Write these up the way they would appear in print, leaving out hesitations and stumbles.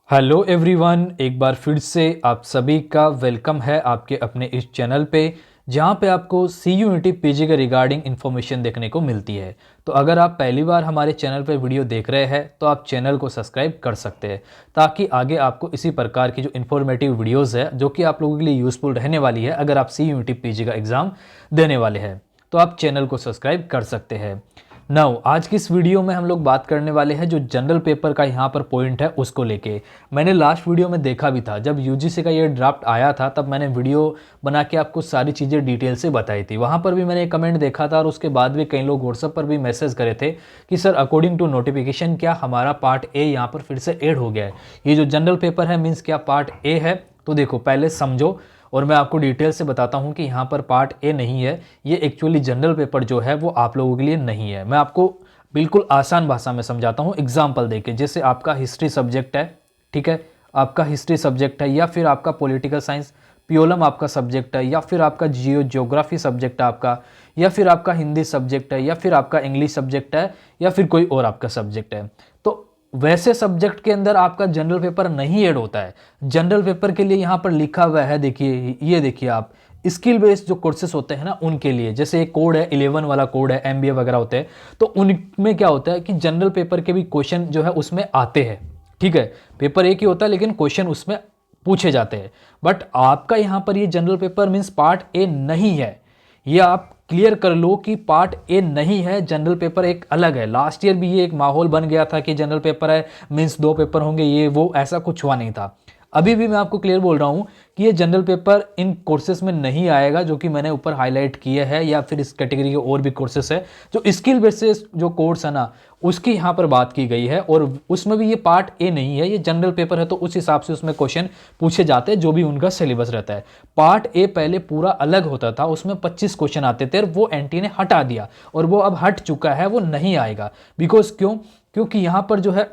Hello everyone, एक बार फिर से आप सभी का वेलकम है आपके अपने इस चैनल पे, जहाँ पे आपको सी यूनिटी पीजी के रिगार्डिंग इन्फॉर्मेशन देखने को मिलती है। तो अगर आप पहली बार हमारे चैनल पे वीडियो देख रहे हैं तो आप चैनल को सब्सक्राइब कर सकते हैं, ताकि आगे आपको इसी प्रकार की जो इन्फॉर्मेटिव वीडियोज़ है जो कि आप लोगों के लिए यूज़फुल रहने वाली है अगर आप सी यूनिटी पीजी का एग्ज़ाम देने वाले हैं, तो आप चैनल को सब्सक्राइब कर सकते हैं। नाउ आज की इस वीडियो में हम लोग बात करने वाले हैं जो जनरल पेपर का यहाँ पर पॉइंट है उसको लेके। मैंने लास्ट वीडियो में देखा भी था, जब यूजीसी का ये ड्राफ्ट आया था तब मैंने वीडियो बना के आपको सारी चीज़ें डिटेल से बताई थी। वहाँ पर भी मैंने एक कमेंट देखा था और उसके बाद भी कई लोग व्हाट्सअप पर भी मैसेज करे थे कि सर अकॉर्डिंग टू नोटिफिकेशन क्या हमारा पार्ट ए यहाँ पर फिर से ऐड हो गया है। ये जो जनरल पेपर है मीन्स क्या पार्ट ए है? तो देखो पहले समझो और मैं आपको डिटेल से बताता हूं कि यहाँ पर पार्ट ए नहीं है। ये एक्चुअली जनरल पेपर जो है वो आप लोगों के लिए नहीं है। मैं आपको बिल्कुल आसान भाषा में समझाता हूँ एग्जाम्पल देके। जैसे आपका हिस्ट्री सब्जेक्ट है, ठीक है, आपका हिस्ट्री सब्जेक्ट है, या फिर आपका पॉलिटिकल साइंस पियोलम आपका सब्जेक्ट है, या फिर आपका जियोग्राफी सब्जेक्ट है आपका, या फिर आपका हिंदी सब्जेक्ट है, या फिर आपका इंग्लिश सब्जेक्ट है, या फिर कोई और आपका सब्जेक्ट है। तो वैसे सब्जेक्ट के अंदर आपका जनरल पेपर नहीं ऐड होता है। जनरल पेपर के लिए यहाँ पर लिखा हुआ है, देखिए, ये देखिए आप, स्किल बेस्ड जो कोर्सेज होते हैं ना उनके लिए। जैसे एक कोड है 11 वाला कोड है, एमबीए वगैरह होते हैं, तो उनमें क्या होता है कि जनरल पेपर के भी क्वेश्चन जो है उसमें आते हैं। ठीक है, पेपर एक ही होता है लेकिन क्वेश्चन उसमें पूछे जाते हैं। बट आपका यहाँ पर ये general paper means part A नहीं है। ये आप क्लियर कर लो कि पार्ट ए नहीं है, जनरल पेपर एक अलग है। लास्ट ईयर भी ये एक माहौल बन गया था कि जनरल पेपर है मीन्स 2 पेपर होंगे, ये वो, ऐसा कुछ हुआ नहीं था। अभी भी मैं आपको क्लियर बोल रहा हूँ कि ये जनरल पेपर इन कोर्सेज में नहीं आएगा जो कि मैंने ऊपर हाईलाइट किए हैं, या फिर इस कैटेगरी के और भी कोर्सेज है जो स्किल बेसिस जो कोर्स है ना उसकी यहाँ पर बात की गई है, और उसमें भी ये पार्ट ए नहीं है, ये जनरल पेपर है। तो उस हिसाब से उसमें क्वेश्चन पूछे जाते हैं जो भी उनका सिलेबस रहता है। पार्ट ए पहले पूरा अलग होता था, उसमें 25 क्वेश्चन आते थे, और वो एनटी ने हटा दिया और वो अब हट चुका है, वो नहीं आएगा। बिकॉज क्योंकि यहाँ पर जो है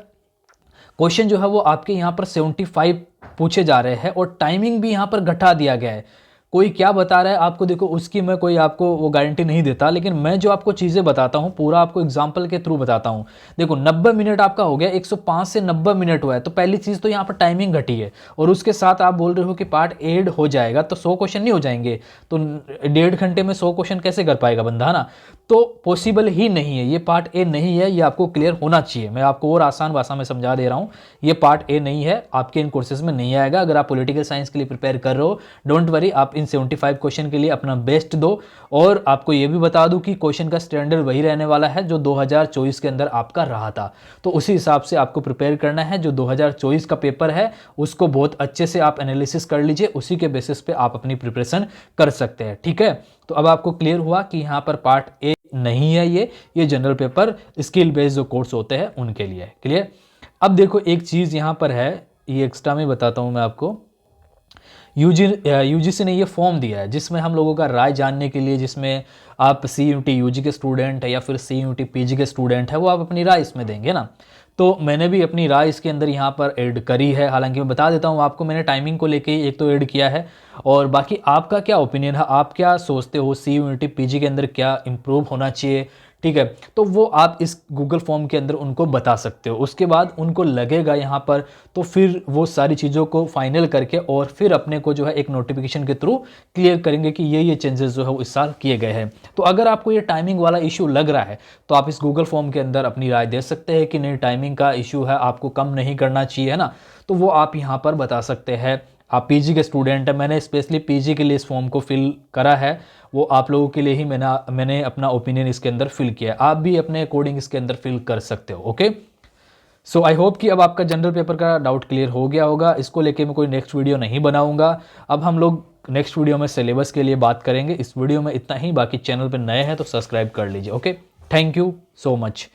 क्वेश्चन जो है वो आपके यहाँ पर 75 पूछे जा रहे हैं, और टाइमिंग भी यहाँ पर घटा दिया गया है। कोई क्या बता रहा है आपको, देखो उसकी मैं कोई आपको वो गारंटी नहीं देता, लेकिन मैं जो आपको चीज़ें बताता हूँ पूरा आपको एग्जाम्पल के थ्रू बताता हूँ। देखो 90 मिनट आपका हो गया, 105 से 90 मिनट हुआ है, तो पहली चीज़ तो यहाँ पर टाइमिंग घटी है, और उसके साथ आप बोल रहे हो कि पार्ट एड हो जाएगा तो 100 क्वेश्चन नहीं हो जाएंगे, तो 1.5 घंटे में 100 क्वेश्चन कैसे कर पाएगा बंदा ना? तो पॉसिबल ही नहीं है, ये पार्ट ए नहीं है, ये आपको क्लियर होना चाहिए। मैं आपको और आसान भाषा में समझा दे रहा हूँ, ये पार्ट ए नहीं है, आपके इन कोर्सेज में नहीं आएगा। अगर आप पॉलिटिकल साइंस के लिए प्रिपेयर कर रहे हो, डोंट वरी, आप इन 75 क्वेश्चन के लिए अपना बेस्ट दो। और आपको ये भी बता दूं कि क्वेश्चन का स्टैंडर्ड वही रहने वाला है जो 2024 के अंदर आपका रहा था, तो उसी हिसाब से आपको प्रिपेयर करना है। जो 2024 का पेपर है उसको बहुत अच्छे से आप एनालिसिस कर लीजिए, उसी के बेसिस पे आप अपनी प्रिपरेशन कर सकते हैं। ठीक है, तो अब आपको क्लियर हुआ कि यहाँ पर पार्ट ए नहीं है, ये जनरल पेपर स्किल बेस्ड जो कोर्स होते हैं उनके लिए। क्लियर? अब देखो एक चीज़ यहाँ पर है, ये एक्स्ट्रा में बताता हूँ मैं आपको। यूजीसी ने ये फॉर्म दिया है जिसमें हम लोगों का राय जानने के लिए, जिसमें आप सी यूटी यूजी के स्टूडेंट है या फिर सी यूटी पीजी के स्टूडेंट है, वो आप अपनी राय इसमें देंगे ना। तो मैंने भी अपनी राय इसके अंदर यहाँ पर ऐड करी है। हालांकि मैं बता देता हूँ आपको, मैंने टाइमिंग को लेके एक तो ऐड किया है, और बाकी आपका क्या ओपिनियन है, आप क्या सोचते हो सी यूनिटी पीजी के अंदर क्या इंप्रूव होना चाहिए, ठीक है, तो वो आप इस गूगल फॉर्म के अंदर उनको बता सकते हो। उसके बाद उनको लगेगा यहाँ पर, तो फिर वो सारी चीज़ों को फाइनल करके और फिर अपने को जो है एक नोटिफिकेशन के थ्रू क्लियर करेंगे कि ये चेंजेस जो है वो इस साल किए गए हैं। तो अगर आपको ये टाइमिंग वाला इशू लग रहा है तो आप इस गूगल फॉर्म के अंदर अपनी राय दे सकते हैं कि नहीं, टाइमिंग का इशू है, आपको कम नहीं करना चाहिए, है ना, तो वो आप यहाँ पर बता सकते हैं। आप पीजी के स्टूडेंट हैं, मैंने स्पेशली पीजी के लिए इस फॉर्म को फिल करा है, वो आप लोगों के लिए ही मैंने अपना ओपिनियन इसके अंदर फिल किया है। आप भी अपने अकॉर्डिंग इसके अंदर फिल कर सकते हो। ओके, सो आई होप कि अब आपका जनरल पेपर का डाउट क्लियर हो गया होगा। इसको लेके मैं कोई नेक्स्ट वीडियो नहीं बनाऊंगा। अब हम लोग नेक्स्ट वीडियो में सिलेबस के लिए बात करेंगे। इस वीडियो में इतना ही, बाकी चैनल पर नए हैं तो सब्सक्राइब कर लीजिए। Okay, thank you so much.